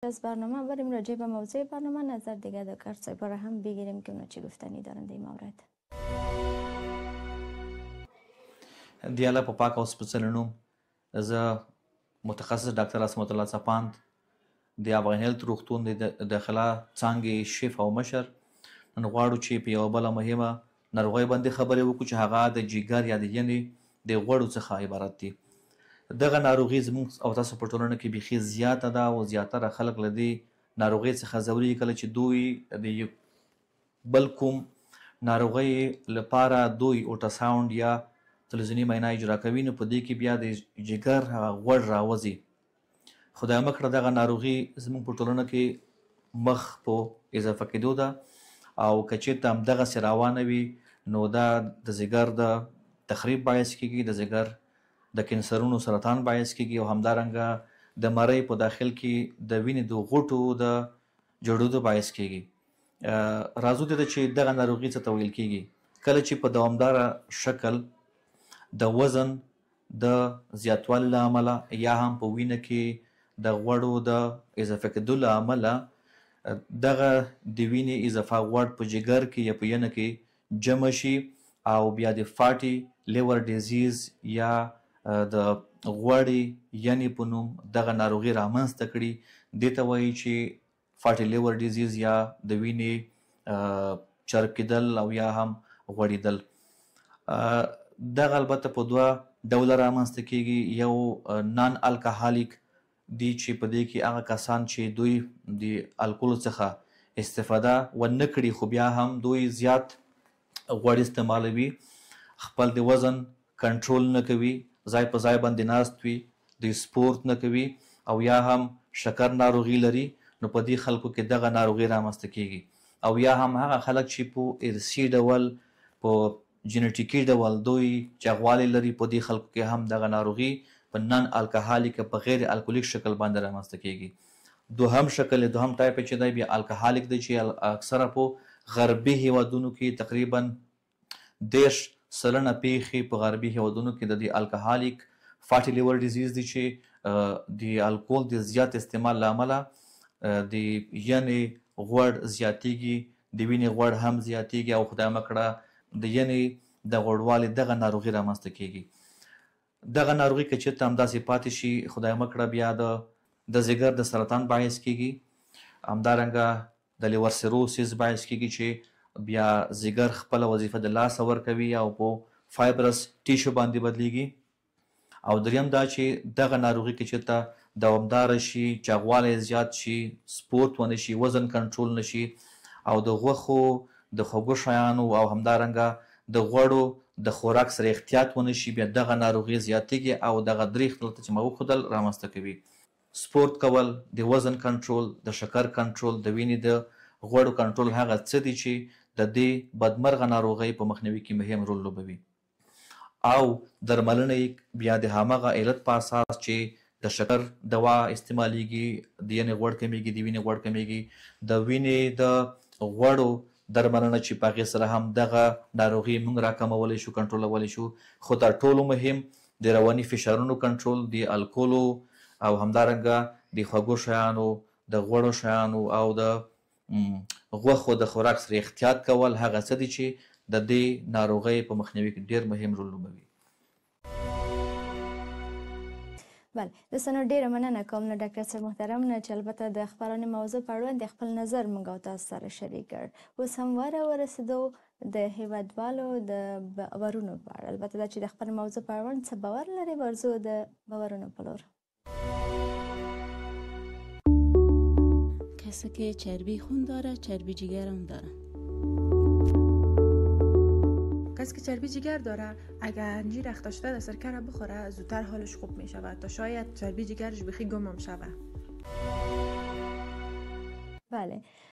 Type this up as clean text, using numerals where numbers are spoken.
از برنامه بریم راجع به موضوع برنامه نظر دیگه دکتر صاحب را هم بگیریم که اونا چی گفتنی دارن در این مورد. دیاله په پاک او سپېڅلي نوم زه متخصص ډاکټر اسمت الله څپاند د افغان هیلث روغتون د داخله څانګې شیف او مشر نن غواړو چې په یوه بله مهمه ناروغۍ باندې خبرې وکړو چې هغه د جګر یا د ینې د غوړو څخه عبارت دي. دغه ناروغي زموږ او تاسو په ټولنه کې بیخي زیاته ده او زیاتره خلک له دې ناروغۍ څخه ځورېږي کله چې دوی د بل کوم ناروغۍ لپاره دوی الټراساونډ یا تلویزیوني معاینه اجرا کوي نو په دې کې بیا د جګر هغه غوړ راوځي. خدای مه کړه دغه ناروغي زموږ په ټولنه کې مخ په اضافه کېدو ده او که چېرته همدغسې روانه وي نو دا د ځیګر د تخریب باعث کېږي، د ځیګر د کینسرونو سرطان باعث کېږي او همدارنګه د مرۍ په داخل کې د وینې د غوټو د جوړېدو باعث کېږي. راځو دې ته چې دغه ناروغي څه ته ویل کېږي. کله چې په دوامداره شکل د وزن د زیاتوالي له امله یا هم په وینه کې د غوړو د اضافه کېدو له امله دغه د وینې اضافه غوړ په جګر کې یا په ینه کې جمع شي او بیا د فاټي لیور ډیزیز یا د غوړې ینې په نوم دغه ناروغي رامنځته کړي. دې ته وایي چې فاټي لیور ډیزیز یا د وینې چرب کېدل او یا هم غوړېدل. دغه البته په دوه ډوله رامنځته کېږي. یو نان الکحالیک دي چې په دې کې هغه کسان چې دوی د الکولو څخه استفاده ونه کړي خو بیا هم دوی زیات غوړ استعمالوي، خپل د وزن کنټرول نه کوي، ځای په ځای باندې ناست وي، دوی سپورت نه کوي او یا هم شکر ناروغي لري نو په دې خلکو کې دغه ناروغي رامنځته کېږي. او یا هم هغه خلک چې په ارثي ډول په جینیټیکي ډول دوی چاغوالی لري په دې خلکو کې هم دغه ناروغي په نن الکحالیک په غیر الکولیک شکل باندې رامنځته کېږي. دوهم شکل دوهم ټایپ چې دی بیا الکحالیک دی چې اکثره په غربي هیوادونو کې تقریبا 10% پیښې په غربي هیوادونو کې د دې الکحالیک فاټي لیور ډیزیز دی چې د الکول د زیات استعمال له امله د ینې غوړ زیاتیږي، د وینې غوړ هم زیاتیږي او خدای مه کړه د ینې د غوړوالي دغه ناروغي رامنځته کېږي. دغه ناروغي که چېرته همداسې پاتې شي خدای مه کړه بیا د ځیګر د سرطان باعث کېږي، همدارنګه د لیور سیروسیس باعث کېږي چې بیا ځیګر خپله وظیفه د لاسه ورکوي او په فایبرس ټیشو باندې بدلیږي. او دریم دا چې دغه ناروغي که چېرته دوامداره شي، چاغوالی زیات شي، سپورت ونه شي، وزن کنټرول نه شي او د غوښو د خوږو شیانو او همدارنګه د غوړو د خوراک سره احتیاط ونه شي بیا دغه ناروغي زیاتیږي او دغه درې خلته چې ما وښودل رامنځته کوي. سپورت کول، د وزن کنټرول، د شکر کنټرول، د وینې د غوړو کنټرول هغه څه دي چې د دې بدمرغه ناروغۍ په مخنیوي کې مهم رول لوبوي. او درملنه بیا د همغه علت په اساس چې د شکر دوا استعمالیږي، د ینې غوړ کمیږي، د وینې غوړ کمیږي، د وینې د غوړو درملنه چې په هغې سره هم دغه ناروغي موږ راکمولی شو، کنټرولولی شو. خو تر ټولو مهم د رواني فشارونو کنټرول، د الکولو او همدارنګه د خوږو شیانو، د غوړو شیانو او د غوښو د خوراک سره احتیاط کول هغه څه دي چې د دې ناروغۍ په مخنیوي کې ډېر مهم رول لوبوي. بله دوستانو ډیره مننه کوم له ډاکټر صاحب محترم نه چې البته د خپرونې موضوع په اړوند خپل نظر موږ او تاسو سره شریک کړ. اوس هم ورسېدو د هیوادوالو د باورونو په اړه، البته دا چې د خپل موضوع په اړوند څه باور لري ورځو د باورونو په لور. کسی که چربی خون داره چربی جگر هم داره. کسی که چربی جگر داره اگر انجیر اختاشته در سرکه بخوره زودتر حالش خوب می شود تا شاید چربی جگرش بخی گم هم شود. بله